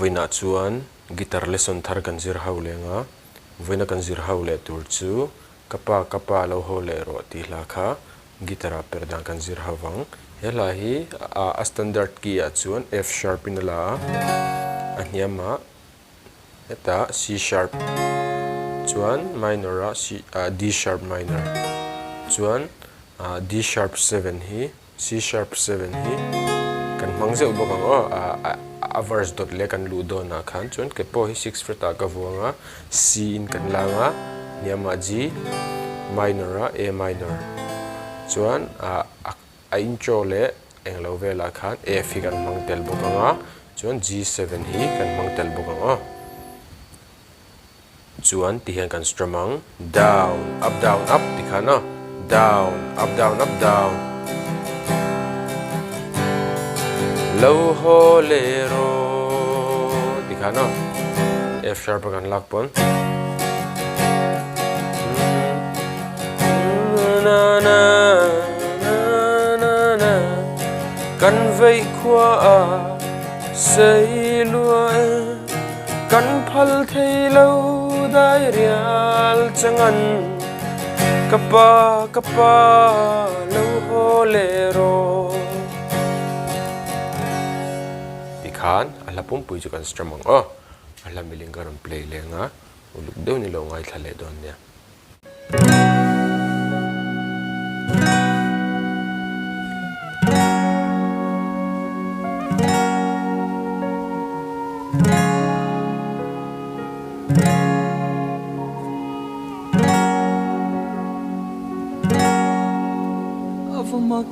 voina chuan guitar lesson thar kan zir ho lenga voina kan zir ho le tur chu kapa lo ho le ro ti hla kha guitar perdang kan zir hawang hela hi a standard key a chuan F sharp in la aniama eta C sharp chuan minor a D sharp minor chuan D sharp 7 hi C sharp 7 hi kan mangze ubokang a verse dot le kan lu do na khan chuan ke po hi 6 fret ka vuanga C in kan langa niama G minor A minor chuan a intro le englo vela khan F hi kan mangtel bokanga chuan G7 hi kan mangtel bokanga chuan ti hian kan strumang down up ti khana down up down lo ho le ro ti khana F sharp kan lak pon na na kan vei khua a sei lua kan phal thei lo dai rial changan kapa lo ho le ro ikhan ala pum pui chu kan stramang ala miling garam play lenga uluk deu ni lo ngai thale don nia Mag